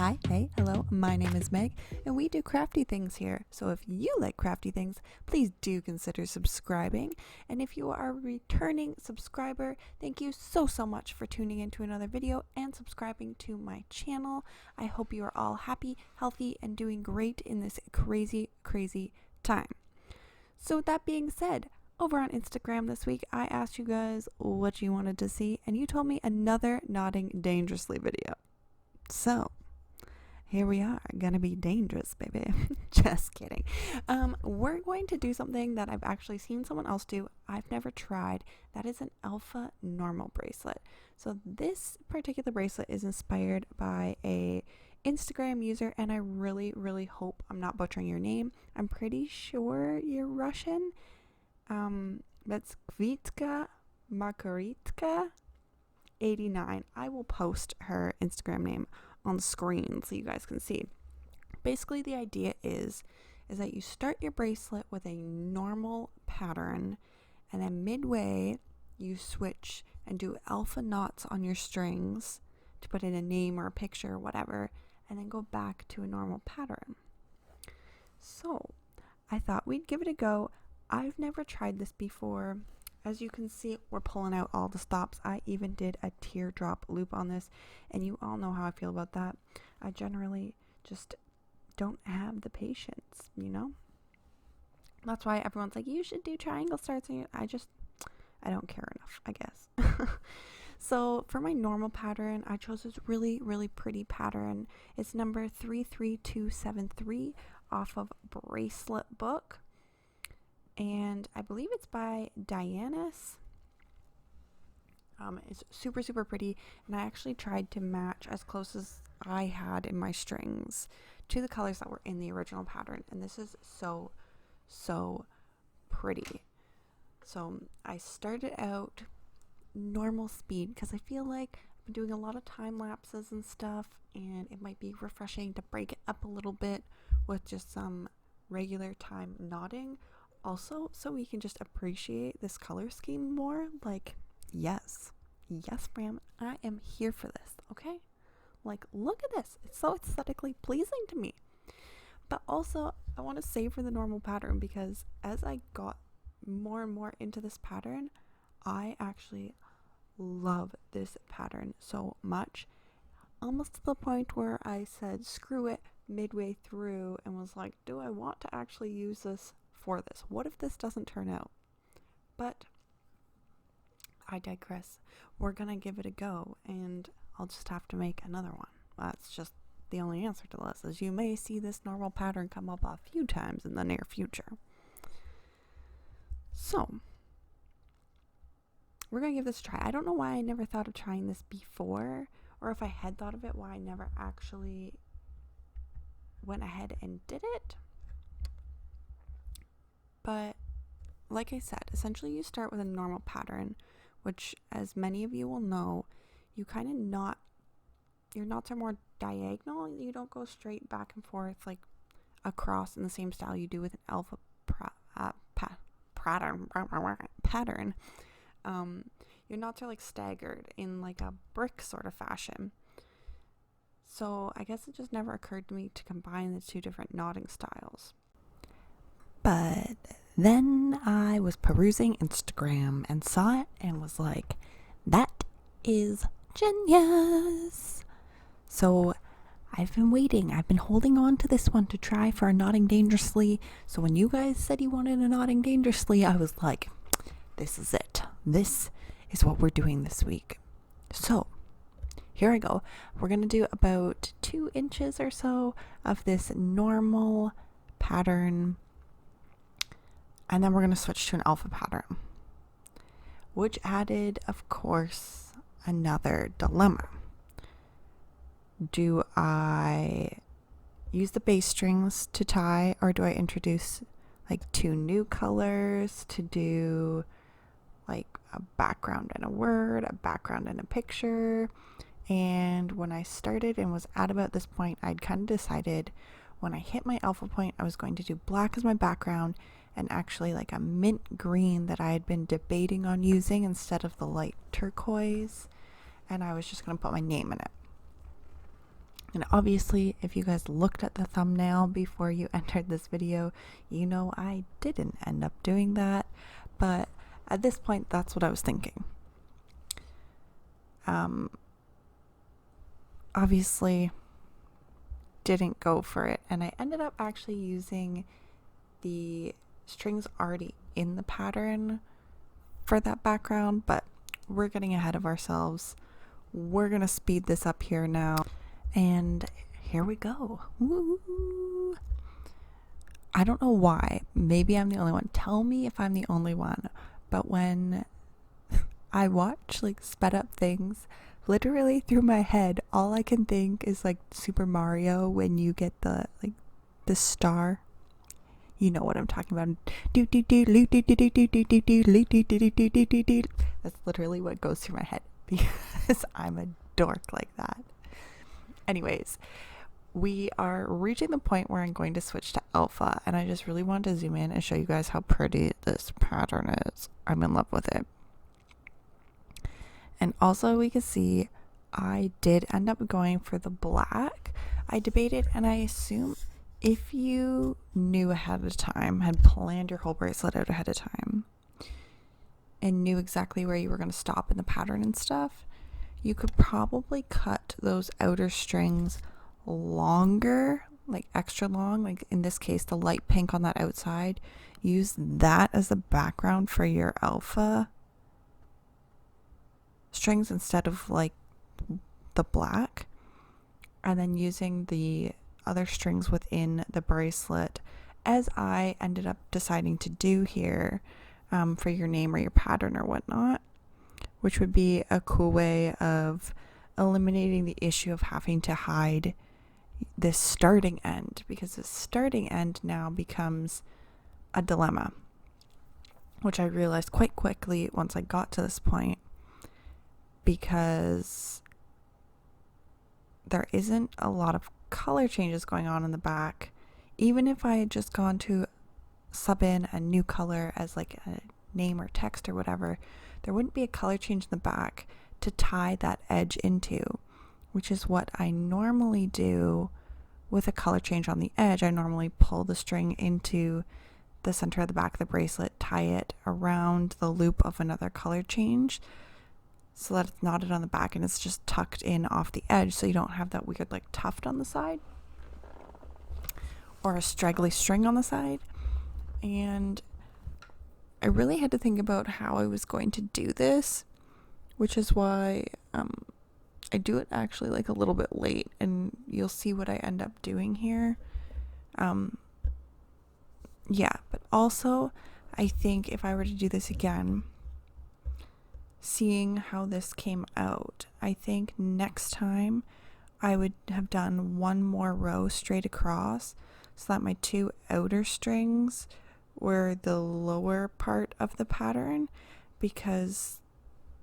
Hi, hey, hello, my name is Meg, and we do crafty things here. So if you like crafty things, please do consider subscribing. And if you are a returning subscriber, thank you so much for tuning into another video and subscribing to my channel. I hope you are all happy, healthy, and doing great in this crazy time. So with that being said, over on Instagram this week, I asked you guys what you wanted to see, and you told me another Nodding Dangerously video. So here we are, gonna be dangerous, baby. Just kidding. We're going to do something that I've actually seen someone else do. I've never tried. That is an alpha normal bracelet. So this particular bracelet is inspired by a Instagram user, and I really hope I'm not butchering your name. I'm pretty sure you're Russian. That's Kvitka Margaritka 89. I will post her Instagram name on the screen so you guys can see. Basically, the idea is that you start your bracelet with a normal pattern, and then midway you switch and do alpha knots on your strings to put in a name or a picture or whatever, and then go back to a normal pattern. So I thought we'd give it a go. I've never tried this before. As you can see, we're pulling out all the stops. I even did a teardrop loop on this, and you all know how I feel about that. I generally just don't have the patience, you know? That's why everyone's like, you should do triangle stars. I don't care enough, I guess. So for my normal pattern, I chose this really pretty pattern. It's number 33273 off of Bracelet Book. And I believe it's by Dianis. It's super pretty, and I actually tried to match as close as I had in my strings to the colors that were in the original pattern, and this is so pretty. So I started out normal speed because I feel like I've been doing a lot of time lapses and stuff, and it might be refreshing to break it up a little bit with just some regular time knotting. Also, so we can just appreciate this color scheme more. Like, yes, ma'am, I am here for this, okay? Like, look at this. It's so aesthetically pleasing to me. But also, I want to savor the normal pattern, because as I got more and more into this pattern, I actually love this pattern so much. Almost to the point where I said, screw it, midway through, and was like, do I want to actually use this for this? What if this doesn't turn out? But I digress. We're gonna give it a go, and I'll just have to make another one. That's just the only answer to this, as you may see this normal pattern come up a few times in the near future. So we're gonna give this a try. I don't know why I never thought of trying this before, or if I had thought of it, why I never actually went ahead and did it. But like I said, essentially you start with a normal pattern, which, as many of you will know, you kind of knot. Your knots are more diagonal. You don't go straight back and forth like across in the same style you do with an alpha pattern. Your knots are like staggered in like a brick sort of fashion. So I guess it just never occurred to me to combine the two different knotting styles. But then I was perusing Instagram and saw it and was like, that is genius. So I've been waiting. I've been holding on to this one to try for a Nodding Dangerously. So when you guys said you wanted a Nodding Dangerously, I was like, this is it. This is what we're doing this week. So here I go. We're going to do about 2 inches or so of this normal pattern, and then we're going to switch to an alpha pattern, which added, of course, another dilemma. Do I use the bass strings to tie, or do I introduce like 2 new colors to do like a background and a word, a background and a picture? And when I started and was at about this point, I'd kind of decided when I hit my alpha point, I was going to do black as my background, and actually like a mint green that I had been debating on using instead of the light turquoise, and I was just going to put my name in it. And obviously, if you guys looked at the thumbnail before you entered this video, you know I didn't end up doing that. But at this point, that's what I was thinking. Obviously, didn't go for it. And I ended up actually using the strings already in the pattern for that background, but we're getting ahead of ourselves. We're going to speed this up here now. And here we go. Woo! I don't know why. Maybe I'm the only one. Tell me if I'm the only one. But when I watch like sped up things, literally through my head, all I can think is like Super Mario when you get the star. You know what I'm talking about. That's literally what goes through my head because I'm a dork like that. Anyways, we are reaching the point where I'm going to switch to alpha, and I just really want to zoom in and show you guys how pretty this pattern is. I'm in love with it. And also we can see I did end up going for the black. I debated, and I assume if you knew ahead of time, had planned your whole bracelet out ahead of time, and knew exactly where you were going to stop in the pattern and stuff, you could probably cut those outer strings longer, like extra long, like in this case the light pink on that outside. Use that as the background for your alpha strings instead of like the black, and then using the other strings within the bracelet, as I ended up deciding to do here, for your name or your pattern or whatnot, which would be a cool way of eliminating the issue of having to hide this starting end, because the starting end now becomes a dilemma, which I realized quite quickly once I got to this point, because there isn't a lot of color changes going on in the back. Even if I had just gone to sub in a new color as like a name or text or whatever, there wouldn't be a color change in the back to tie that edge into, which is what I normally do with a color change on the edge. I normally pull the string into the center of the back of the bracelet, tie it around the loop of another color change so that it's knotted on the back and it's just tucked in off the edge, so you don't have that weird like tuft on the side or a straggly string on the side. And I really had to think about how I was going to do this, which is why I do it actually like a little bit late, and you'll see what I end up doing here. Yeah, but also I think if I were to do this again, seeing how this came out, I think next time I would have done one more row straight across so that my two outer strings were the lower part of the pattern, because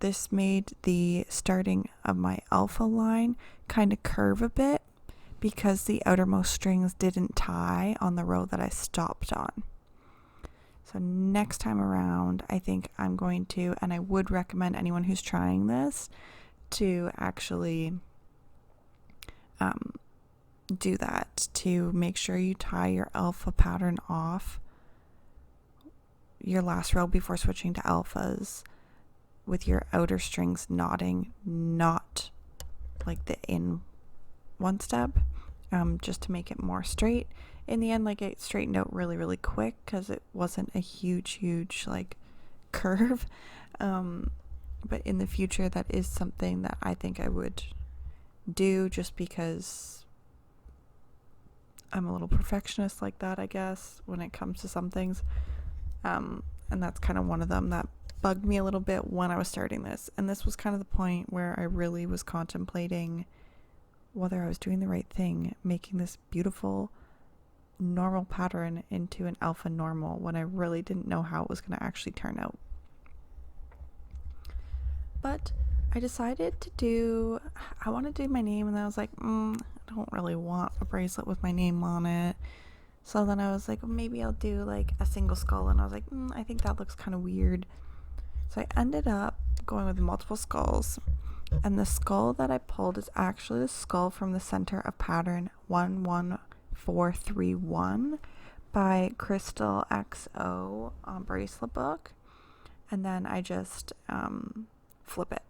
this made the starting of my alpha line kind of curve a bit because the outermost strings didn't tie on the row that I stopped on. So next time around, I think I'm going to, and I would recommend anyone who's trying this to actually do that, to make sure you tie your alpha pattern off your last row before switching to alphas, with your outer strings knotting, not like the in one step, just to make it more straight. In the end, like, it straightened out really, really quick because it wasn't a huge like curve. But in the future, that is something that I think I would do, just because I'm a little perfectionist like that, I guess, when it comes to some things. And that's kind of one of them that bugged me a little bit when I was starting this. And this was kind of the point where I really was contemplating whether I was doing the right thing, making this beautiful normal pattern into an alpha normal, when I really didn't know how it was going to actually turn out. But I decided to do, I want to do my name, and then I was like, I don't really want a bracelet with my name on it. So then I was like, well, maybe I'll do like a single skull, and I was like, I think that looks kind of weird. So I ended up going with multiple skulls, And the skull that I pulled is actually the skull from the center of pattern 11431 by Crystal XO bracelet book. And then I just flip it.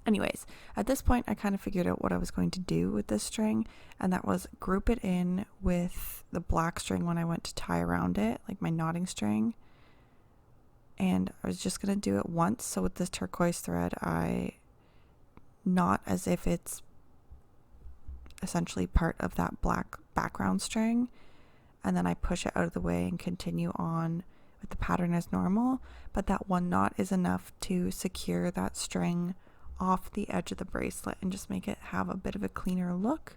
Anyways, at this point, I kind of figured out what I was going to do with this string, and that was group it in with the black string when I went to tie around it, like my knotting string. And I was just going to do it once. So with this turquoise thread, I knot as if it's essentially part of that black background string. And then I push it out of the way and continue on with the pattern as normal. But that one knot is enough to secure that string off the edge of the bracelet and just make it have a bit of a cleaner look.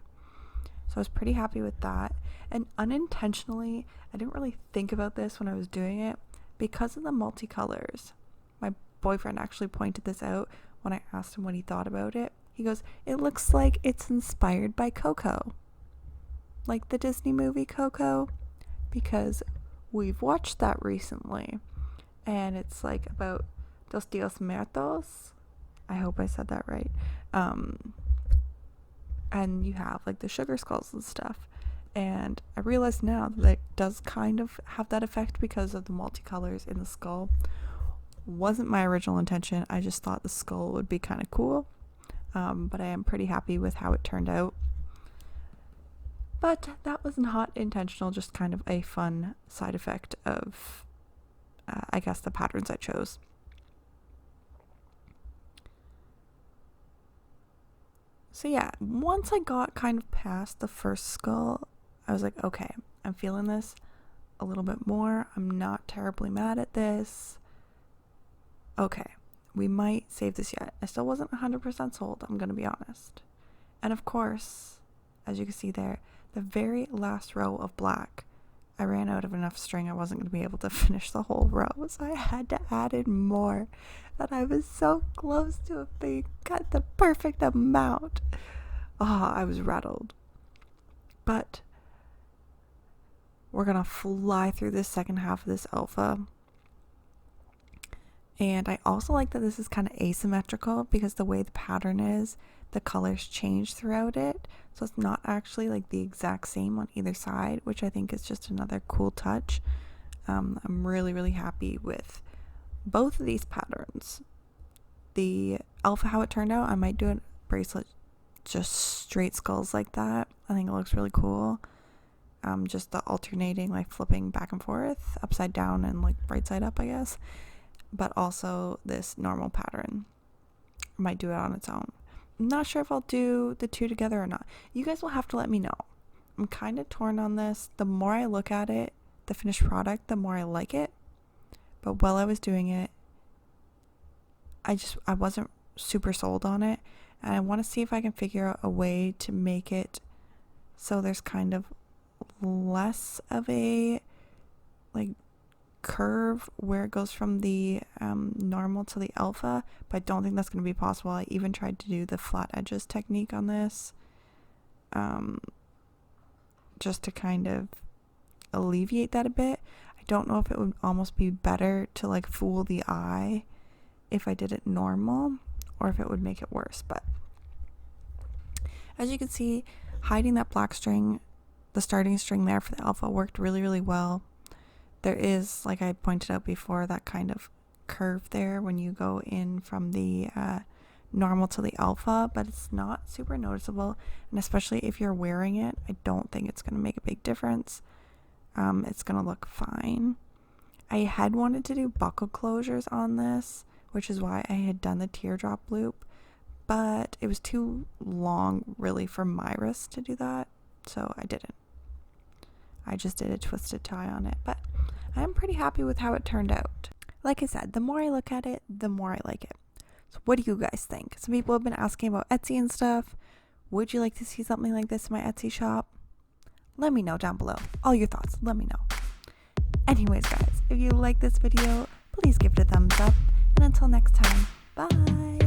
So I was pretty happy with that. And unintentionally, I didn't really think about this when I was doing it because of the multicolors. My boyfriend actually pointed this out when I asked him what he thought about it. He goes, "It looks like it's inspired by Coco, like the Disney movie Coco," because we've watched that recently, and it's like about Dos Dios Muertos. I hope I said that right. And you have like the sugar skulls and stuff. And I realize now that it does kind of have that effect because of the multicolors in the skull. Wasn't my original intention. I just thought the skull would be kind of cool. But I am pretty happy with how it turned out. But that was not intentional, just kind of a fun side effect of, I guess, the patterns I chose. So yeah, once I got kind of past the first skull, I was like, okay, I'm feeling this a little bit more. I'm not terribly mad at this. Okay, we might save this yet. I still wasn't 100% sold, I'm going to be honest. And of course, as you can see there, the very last row of black, I ran out of enough string. I wasn't going to be able to finish the whole row, so I had to add in more. And I was so close to it being cut the perfect amount. Oh, I was rattled. But we're going to fly through this second half of this alpha. And I also like that this is kind of asymmetrical because the way the pattern is, the colors change throughout it. So it's not actually like the exact same on either side, which I think is just another cool touch. I'm really, really happy with both of these patterns. The alpha, how it turned out, I might do a bracelet just straight skulls like that. I think it looks really cool. Just the alternating, like flipping back and forth, upside down and like right side up, I guess. But also this normal pattern. I might do it on its own. I'm not sure if I'll do the two together or not. You guys will have to let me know. I'm kind of torn on this. The more I look at it, the finished product, the more I like it. But while I was doing it, I wasn't super sold on it. And I want to see if I can figure out a way to make it so there's kind of less of a like curve where it goes from the normal to the alpha, but I don't think that's going to be possible. I even tried to do the flat edges technique on this just to kind of alleviate that a bit. I don't know if it would almost be better to like fool the eye if I did it normal or if it would make it worse. But as you can see, hiding that black string, the starting string there for the alpha, worked really, really well. There is, like I pointed out before, that kind of curve there when you go in from the normal to the alpha, but it's not super noticeable. And especially if you're wearing it, I don't think it's going to make a big difference. It's going to look fine. I had wanted to do buckle closures on this, which is why I had done the teardrop loop, but it was too long really for my wrist to do that, so I didn't. I just did a twisted tie on it, but I'm pretty happy with how it turned out. Like I said, the more I look at it, the more I like it. So what do you guys think? Some people have been asking about Etsy and stuff. Would you like to see something like this in my Etsy shop? Let me know down below. All your thoughts, let me know. Anyways, guys, if you like this video, please give it a thumbs up. And until next time, bye!